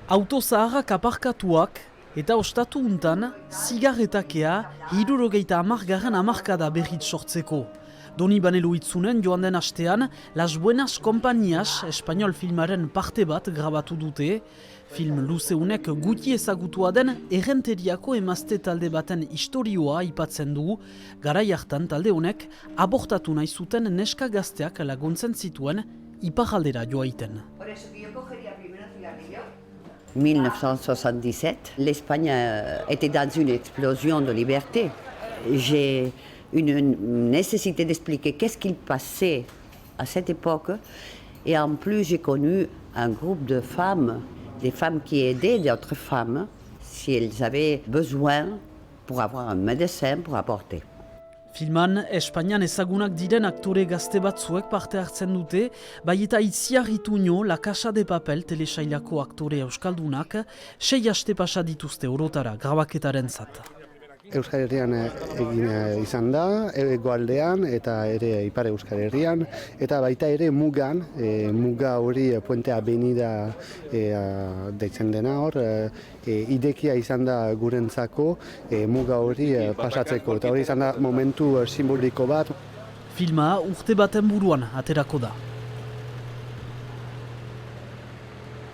Auto zaharrak aparkatuak eta ostatu untan, zigarretakea 70. hamarkada berrit sortzeko. Doni Banelu itzunen joan den astean, Las Buenas Compañías espanol filmaren parte bat grabatu dute. Film luzeunek guti ezagutua den errenteriako emazte talde baten istorioa aipatzen du, garai hartan talde honek abortatu nahi zuten neska gazteak laguntzen zituen iparraldera joaiten. 1977, l'Espagne était dans une explosion de liberté. J'ai une nécessité d'expliquer qu'est-ce qu'il passait à cette époque. Et en plus, j'ai connu un groupe de femmes, des femmes qui aidaient d'autres femmes si elles avaient besoin pour avoir un médecin pour avorter. Filman, Espainian ezagunak diren aktore gazte batzuek parte hartzen dute, bai eta Itziar Ituño, La Casa de Papel telesailako aktore euskaldunak, 6 aste pasa dituzte orotara grabaketaren zat. Euskal Herrian egin izan da, hegoaldean eta ere Ipar Euskal Herrian, eta baita ere mugan, muga hori Puente Avenida deitzen dena hor, idekia izan da gurentzako muga hori pasatzeko, eta hori izan da momentu simboliko bat. Filma urte baten buruan aterako da.